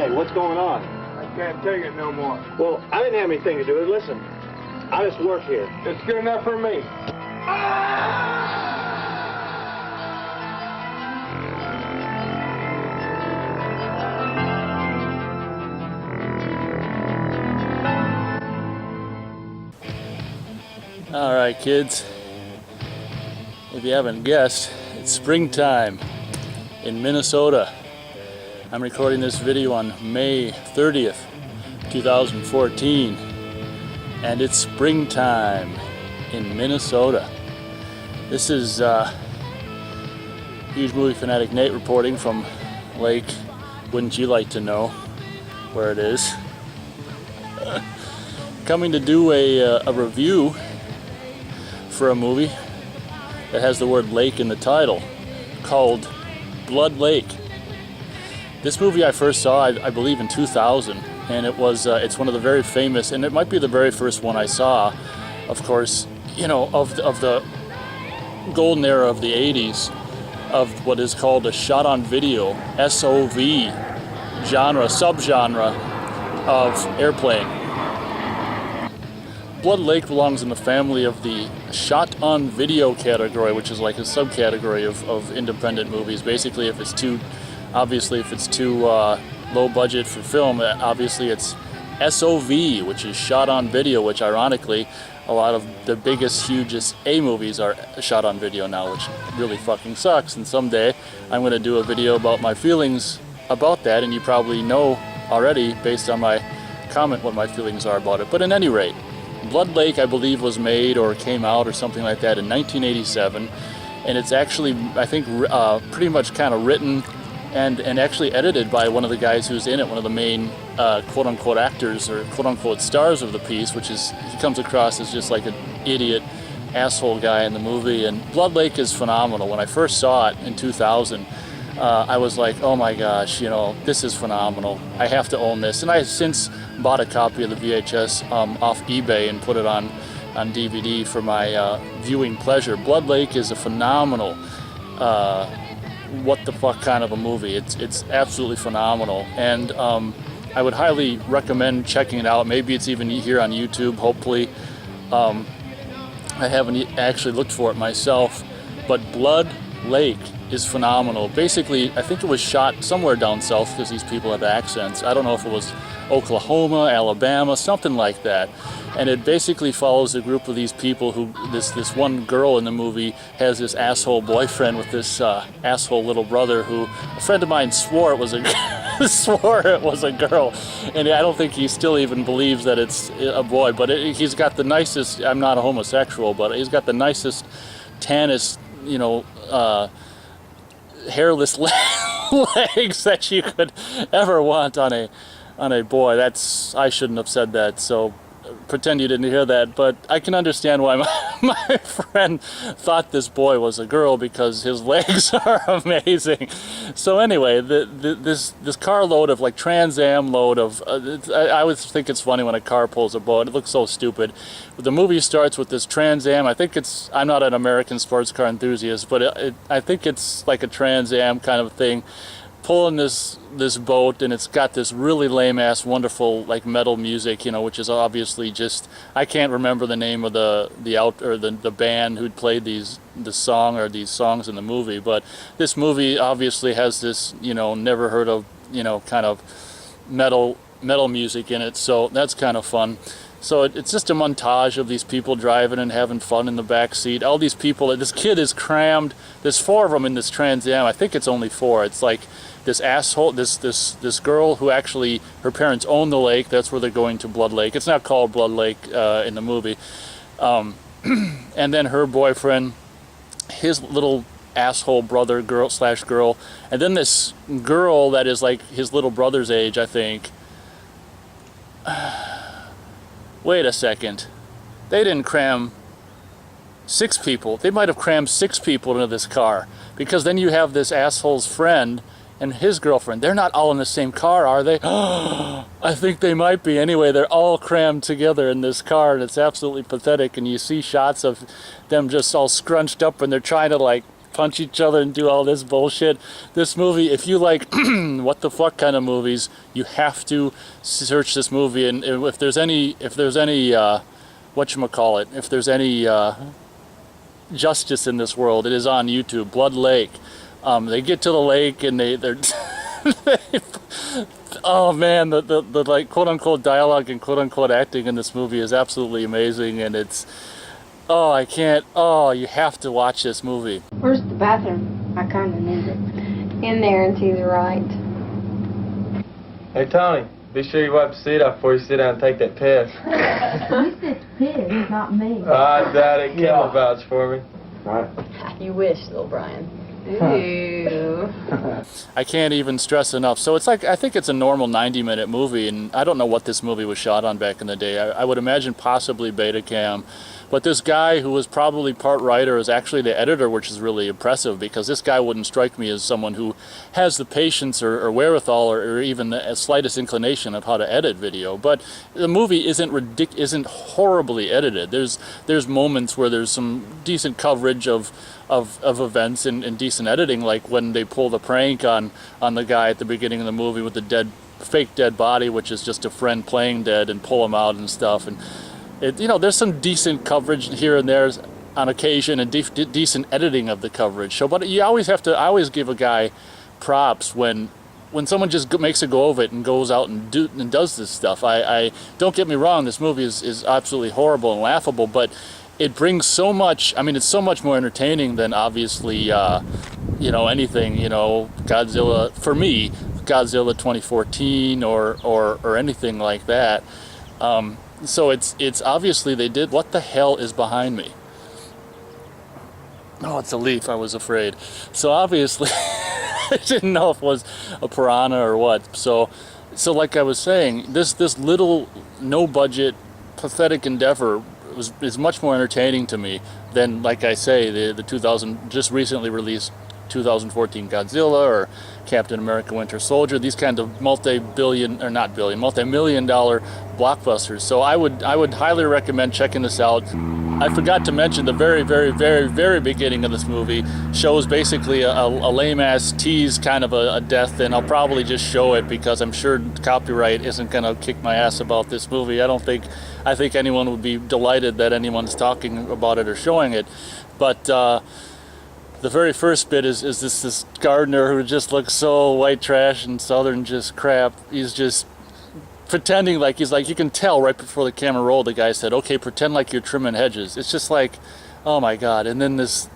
Hey, what's going on? I can't take it no more. Well, I didn't have anything to do with it. Listen, I just work here. It's good enough for me. All right, kids. If you haven't guessed, it's springtime in Minnesota. I'm recording this video on May 30th, 2014, and it's springtime in Minnesota. This is huge movie fanatic Nate reporting from Lake. Wouldn't you like to know where it is? Coming to do a review for a movie that has the word lake in the title, called Blood Lake. This movie I first saw, I believe, in 2000, and it's one of the very famous, and it might be the very first one I saw, of course, you know, of the golden era of the 80s, of what is called a shot-on-video, SOV subgenre of airplane. Blood Lake belongs in the family of the shot-on-video category, which is like a subcategory of independent movies. Basically, if it's too low budget for film, obviously it's SOV, which is shot-on-video, which ironically, a lot of the biggest, hugest A movies are shot on video now, which really fucking sucks. And someday I'm going to do a video about my feelings about that, and you probably know already, based on my comment, what my feelings are about it. But at any rate, Blood Lake, I believe, was made or came out or something like that in 1987, and it's actually, I think, pretty much kind of written and actually edited by one of the guys who's in it, one of the main quote-unquote actors or quote-unquote stars of the piece, which is, he comes across as just like an idiot asshole guy in the movie. And Blood Lake is phenomenal. When I first saw it in 2000, I was like, oh my gosh, you know, this is phenomenal. I have to own this. And I have since bought a copy of the VHS off eBay and put it on DVD for my viewing pleasure. Blood Lake is a phenomenal, what the fuck kind of a movie. It's absolutely phenomenal. And I would highly recommend checking it out. Maybe it's even here on YouTube, hopefully. I haven't actually looked for it myself, but Blood Lake is phenomenal. Basically, I think it was shot somewhere down south because these people have accents. I don't know if it was Oklahoma, Alabama, something like that. And it basically follows a group of these people who, this one girl in the movie has this asshole boyfriend with this asshole little brother who, a friend of mine swore it was a girl. And I don't think he still even believes that it's a boy, but he's got the nicest, I'm not a homosexual, but he's got the nicest, tannest, you know, hairless legs that you could ever want on a boy. I shouldn't have said that, so pretend you didn't hear that. But I can understand why my friend thought this boy was a girl, because his legs are amazing. So anyway, this carload of, like, Trans Am load of I always think it's funny when a car pulls a boat. It looks so stupid. But the movie starts with this Trans Am. I think I'm not an American sports car enthusiast, but I think it's like a Trans Am kind of thing, pulling this boat, and it's got this really lame-ass, wonderful, like, metal music, you know, which is obviously just, I can't remember the name of the band who'd played these songs in the movie, but this movie obviously has this, you know, never heard of, you know, kind of metal music in it, so that's kind of fun. So it's just a montage of these people driving and having fun in the back seat. All these people, this kid is crammed. There's 4 of them in this Trans Am. I think it's only 4. It's like this asshole, this girl who actually, her parents own the lake. That's where they're going to, Blood Lake. It's not called Blood Lake in the movie. And then her boyfriend, his little asshole brother, girl, and then this girl that is like his little brother's age, I think. Wait a second. They didn't cram 6 people. They might have crammed 6 people into this car, because then you have this asshole's friend and his girlfriend. They're not all in the same car, are they? I think they might be. Anyway, they're all crammed together in this car, and it's absolutely pathetic. And you see shots of them just all scrunched up, and they're trying to, like, punch each other and do all this bullshit. This movie, if you like what the fuck kind of movies, you have to search this movie. And if there's any whatchamacallit, if there's any justice in this world, it is on YouTube. Blood Lake. They get to the lake and they're oh man, the like quote unquote dialogue and quote unquote acting in this movie is absolutely amazing, and it's you have to watch this movie. Where's the bathroom? I kind of need it. In there and to the right. Hey Tony, be sure you wipe the seat off before you sit down and take that piss. You said piss, not me. I doubt it. Kim will vouch for me. Right. You wish, little Brian. Ooh. I can't even stress enough. So it's like, I think it's a normal 90-minute movie, and I don't know what this movie was shot on back in the day. I would imagine possibly Betacam. But this guy who was probably part writer is actually the editor, which is really impressive, because this guy wouldn't strike me as someone who has the patience or wherewithal or even the slightest inclination of how to edit video. But the movie isn't horribly edited. There's moments where there's some decent coverage of events and decent editing, like when they pull the prank on the guy at the beginning of the movie with the fake dead body, which is just a friend playing dead, and pull him out and stuff. And there's some decent coverage here and there on occasion, and decent editing of the coverage. So, but I always give a guy props when someone just makes a go of it and goes out and does this stuff. I don't get me wrong, this movie is absolutely horrible and laughable, but it brings so much. I mean, it's so much more entertaining than obviously anything, Godzilla, for me, Godzilla 2014 or anything like that. So it's obviously they did. What the hell is behind me? Oh, it's a leaf. I was afraid. So obviously I didn't know if it was a piranha or what. So like I was saying, this little no budget pathetic endeavor is much more entertaining to me than, like I say, the 2000 just recently released 2014 Godzilla or Captain America Winter Soldier, these kind of multi-million dollar blockbusters. So I would highly recommend checking this out. I forgot to mention the very, very, very, very beginning of this movie shows basically a lame-ass tease, kind of a death, and I'll probably just show it because I'm sure copyright isn't going to kick my ass about this movie. I think anyone would be delighted that anyone's talking about it or showing it. But the very first bit is this gardener who just looks so white trash and southern just crap. He's just pretending like you can tell right before the camera rolled, the guy said, okay, pretend like you're trimming hedges. It's just like, oh my God. And then this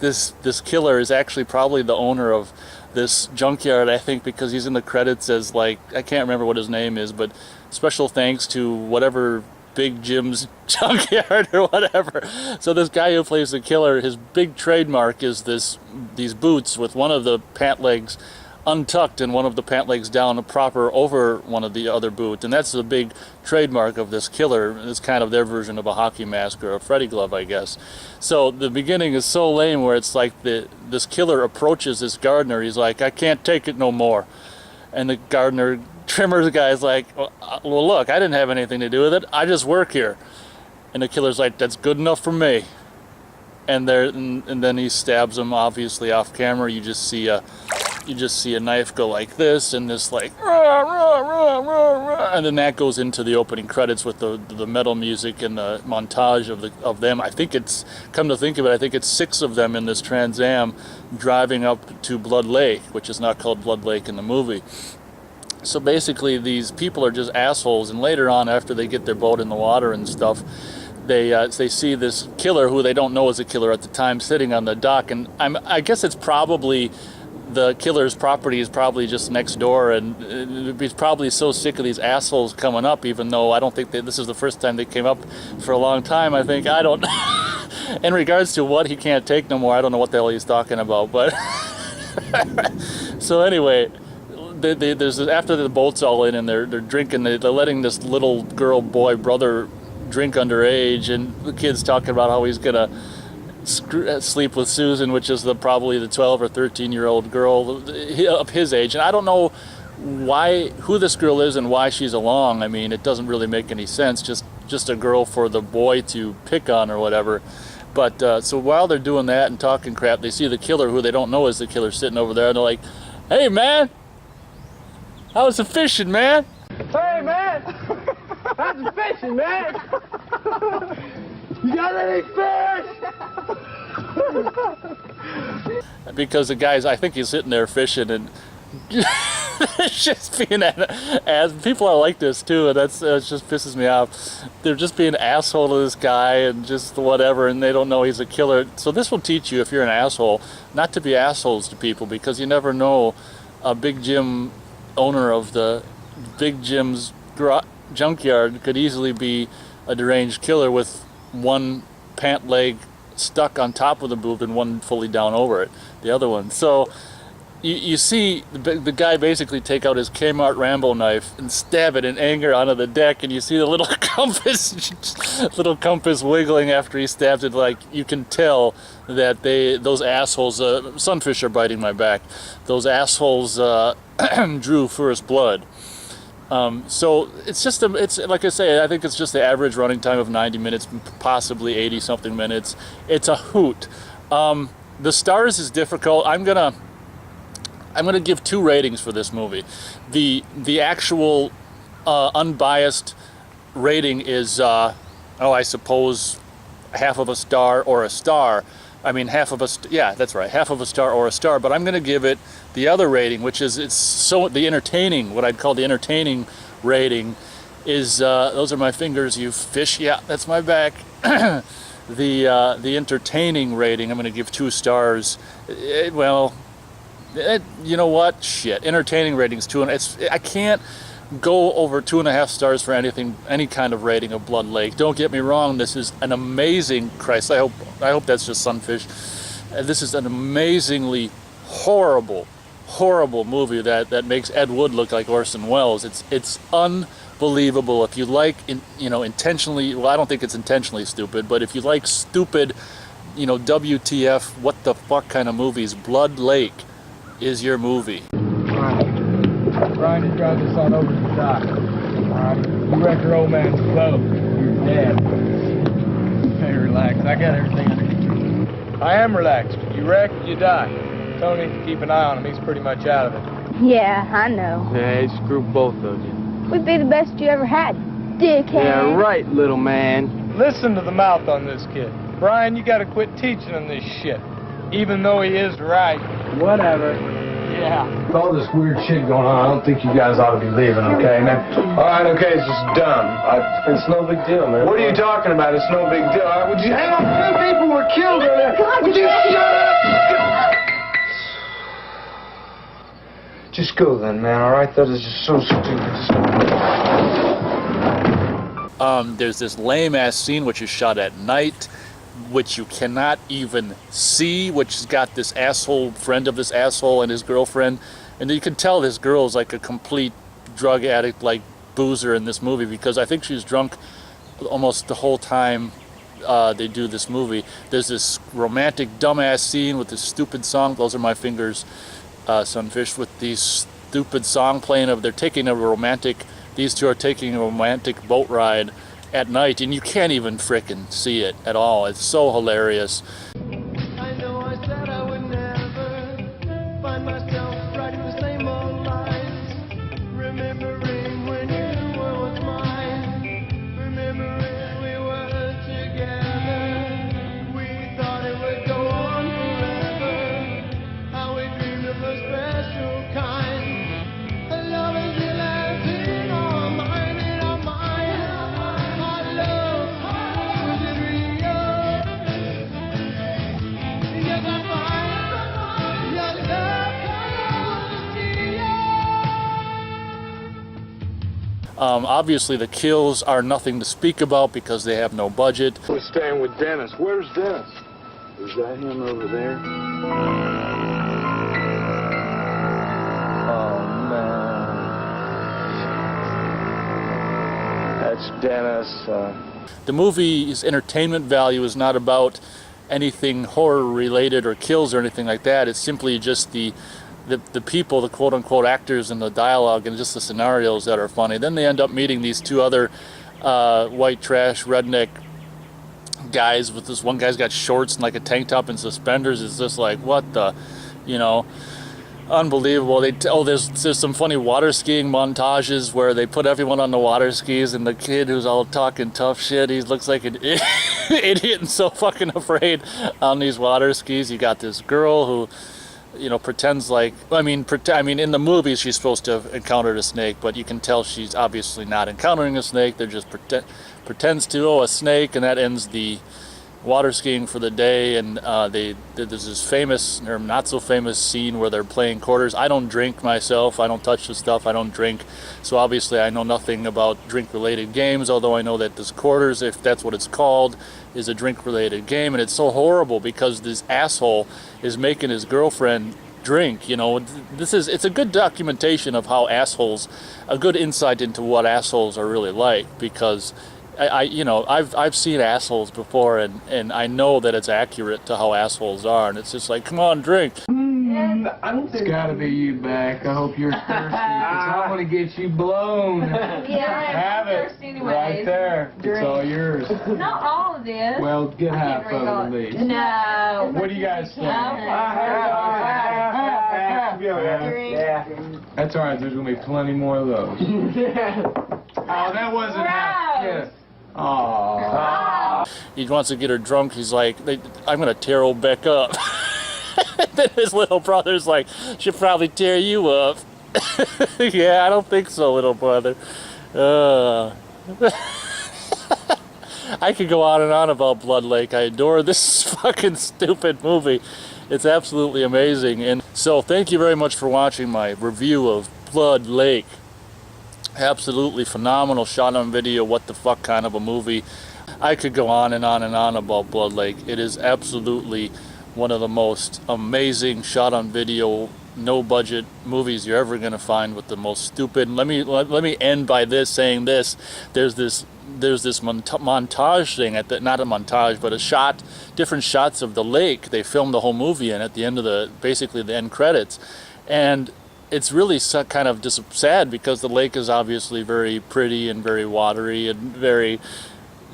killer is actually probably the owner of this junkyard, I think, because he's in the credits as, like, I can't remember what his name is, but special thanks to whatever Big Jim's junkyard or whatever. So this guy who plays the killer, his big trademark is these boots with one of the pant legs untucked and one of the pant legs down proper over one of the other boots, and that's the big trademark of this killer. It's kind of their version of a hockey mask or a Freddy glove, I guess. So the beginning is so lame where it's like this killer approaches this gardener. He's like, I can't take it no more. And the gardener trimmer guy's like, well, look, I didn't have anything to do with it. I just work here. And the killer's like, that's good enough for me. And then he stabs him, obviously off camera. You just see a knife go like this, and this like, rah, rah, rah, rah, rah, and then that goes into the opening credits with the metal music and the montage of them. I think it's, come to think of it, I think it's 6 of them in this Trans Am driving up to Blood Lake, which is not called Blood Lake in the movie. So basically these people are just assholes, and later on, after they get their boat in the water and stuff, they see this killer, who they don't know is a killer at the time, sitting on the dock, and I guess it's probably the killer's property is probably just next door, and he's probably so sick of these assholes coming up, even though I don't think this is the first time they came up for a long time. I don't in regards to what he can't take no more, I don't know what the hell he's talking about, but so anyway, there's after the boat's all in and they're drinking, they're letting this little girl boy brother drink underage, and the kid's talking about how he's gonna sleep with Susan, which is probably the 12 or 13-year-old girl of his age, and I don't know who this girl is and why she's along. I mean, it doesn't really make any sense. Just a girl for the boy to pick on or whatever. But so while they're doing that and talking crap, they see the killer, who they don't know is the killer, sitting over there, and they're like, "Hey man, how's the fishing, man?" Hey, man! How's the fishing, man? You got any fish? Because the guy's, I think he's sitting there fishing, and it's just being as people are like this too, and it just pisses me off. They're just being an asshole to this guy and just whatever, and they don't know he's a killer. So this will teach you, if you're an asshole, not to be assholes to people, because you never know. A Big Jim owner of the Big Jim's junkyard could easily be a deranged killer with one pant leg stuck on top of the boob and one fully down over it, the other one. So you see the guy basically take out his Kmart Rambo knife and stab it in anger onto the deck, and you see the little compass wiggling after he stabs it. Like, you can tell that those assholes, sunfish are biting my back, those assholes drew first blood. So it's just it's like I say, I think it's just the average running time of 90 minutes, possibly 80 something minutes. It's a hoot. The stars is difficult. I'm gonna give 2 ratings for this movie. The actual unbiased rating is I suppose half of a star or a star. I mean, half of a star or a star. But I'm going to give it the other rating, which is the entertaining, what I'd call the entertaining rating, is those are my fingers, you fish. Yeah, that's my back. The entertaining rating, I'm going to give 2 stars. You know what? Shit. Entertaining rating's 2. I can't go over 2.5 stars for anything, any kind of rating of Blood Lake. Don't get me wrong. This is an amazing. Christ, I hope that's just sunfish. This is an amazingly horrible movie that makes Ed Wood look like Orson Welles. It's unbelievable. If you like, intentionally. Well, I don't think it's intentionally stupid, but if you like stupid, WTF, what the fuck kind of movies, Blood Lake is your movie. Brian, you drive this on over to the dock. Alright? You wreck your old man's boat, you're dead. Hey, relax. I got everything under control. I am relaxed. You wreck, you die. Tony, keep an eye on him. He's pretty much out of it. Yeah, I know. Hey, screw both of you. We'd be the best you ever had, dickhead. Yeah, right, little man. Listen to the mouth on this kid. Brian, you gotta quit teaching him this shit. Even though he is right. Whatever. Yeah. With all this weird shit going on, I don't think you guys ought to be leaving, okay? Now, all right, okay, it's just dumb. It's no big deal, man. What are you talking about? It's no big deal. All right, would you hang on? 2 people were killed in there. Would you shut up? Just go then, man, all right? That is just so stupid. There's this lame-ass scene which is shot at night, which you cannot even see, which has got this asshole friend of this asshole and his girlfriend, and you can tell this girl is like a complete drug addict, like boozer in this movie, because I think she's drunk almost the whole time they do this movie. There's this romantic dumbass scene with this stupid song, those are my fingers, sunfish, with the stupid song playing these two are taking a romantic boat ride at night, and you can't even frickin' see it at all. It's so hilarious. I know I said I would never find myself writing the same old lines, remembering when you were once mine, remembering we were together, we thought it would go on forever, how we dreamed of a special kind, a love is in our mind, our love was it real? Yes, I find your love. Obviously the kills are nothing to speak about because they have no budget. We're staying with Dennis. Where's Dennis? Is that him over there? Oh, man. That's Dennis. The movie's entertainment value is not about anything horror related or kills or anything like that. It's simply just the people, the quote-unquote actors, and the dialogue and just the scenarios that are funny. Then they end up meeting these 2 other white trash redneck guys with this one guy's got shorts and like a tank top and suspenders. It's just like, what the, you know, unbelievable. There's some funny water skiing montages where they put everyone on the water skis, and the kid who's all talking tough shit, he looks like an idiot and so fucking afraid on these water skis. You got this girl who, you know, pretends like, I mean, in the movies she's supposed to have encountered a snake, but you can tell she's obviously not encountering a snake. They're just pretends to, a snake, and that ends the water skiing for the day. And there's this famous or not so famous scene where they're playing quarters. I don't drink myself. I don't touch the stuff. I don't drink. So obviously I know nothing about drink-related games, although I know that this quarters, if that's what it's called, is a drink-related game. And it's so horrible because this asshole is making his girlfriend drink. You know, it's a good documentation of how assholes, a good insight into what assholes are really like, because I've seen assholes before, and I know that it's accurate to how assholes are, and it's just like, come on, drink. It's gotta be you, Beck. I hope you're thirsty, 'cause I want to get you blown. Yeah, Have it thirsty anyways. right there. It's all yours. Not all of this. Well, get half of it at least. No. What do you guys think? Yeah. That's all right. There's gonna be plenty more of those. Oh, that wasn't half. Gross. Aww. He wants to get her drunk. He's like, I'm gonna tear old Beck up. Then his little brother's like, she'll probably tear you up. Yeah, I don't think so, little brother. I could go on and on about Blood Lake. I adore this fucking stupid movie. It's absolutely amazing. And so thank you very much for watching my review of Blood Lake. Absolutely phenomenal, shot on video, what the fuck kind of a movie. I could go on and on and on about Blood Lake. It is absolutely one of the most amazing shot on video, no budget movies you're ever going to find, with the most stupid. Let me end by saying this. There's this montage thing not a montage, but different shots of the lake they filmed the whole movie in at the end of basically the end credits. And it's really kind of just sad because the lake is obviously very pretty and very watery and very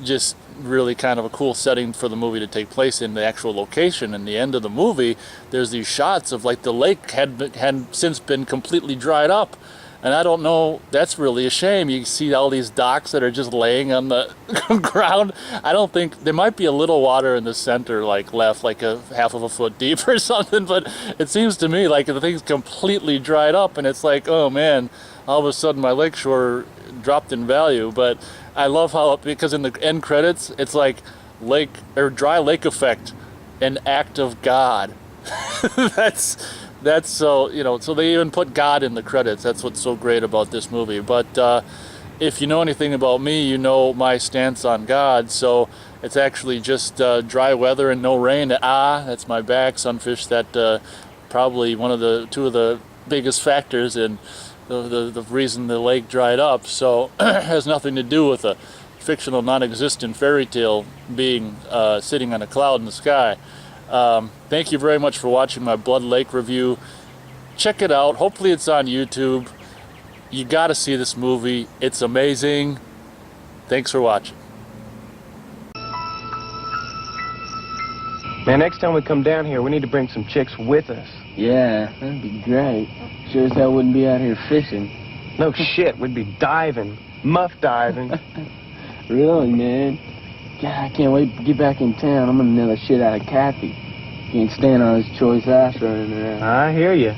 just really kind of a cool setting for the movie to take place in, the actual location. And the end of the movie, there's these shots of like the lake had since been completely dried up. And I don't know, that's really a shame. You see all these docks that are just laying on the ground. I don't think, there might be a little water in the center, like left, like a half of a foot deep or something, but it seems to me like the thing's completely dried up, and it's like, oh man, all of a sudden my lakeshore dropped in value. But I love how, because in the end credits, it's like lake, or dry lake effect, an act of God. That's so, you know, so they even put God in the credits. That's what's so great about this movie. But if you know anything about me, you know my stance on God. So it's actually just dry weather and no rain. That's my back, Sunfish. That probably two of the biggest factors in the reason the lake dried up. So it has nothing to do with a fictional, non-existent fairy tale being sitting on a cloud in the sky. Thank you very much for watching my Blood Lake review. Check it out. Hopefully it's on YouTube. You gotta see this movie. It's amazing. Thanks for watching. Man, next time we come down here, we need to bring some chicks with us. Yeah, that'd be great. Sure as hell wouldn't be out here fishing. No shit, we'd be diving. Muff diving. Really, man? God, I can't wait to get back in town. I'm gonna nail the shit out of Kathy. Can't stand all this choice ass running around. I hear you.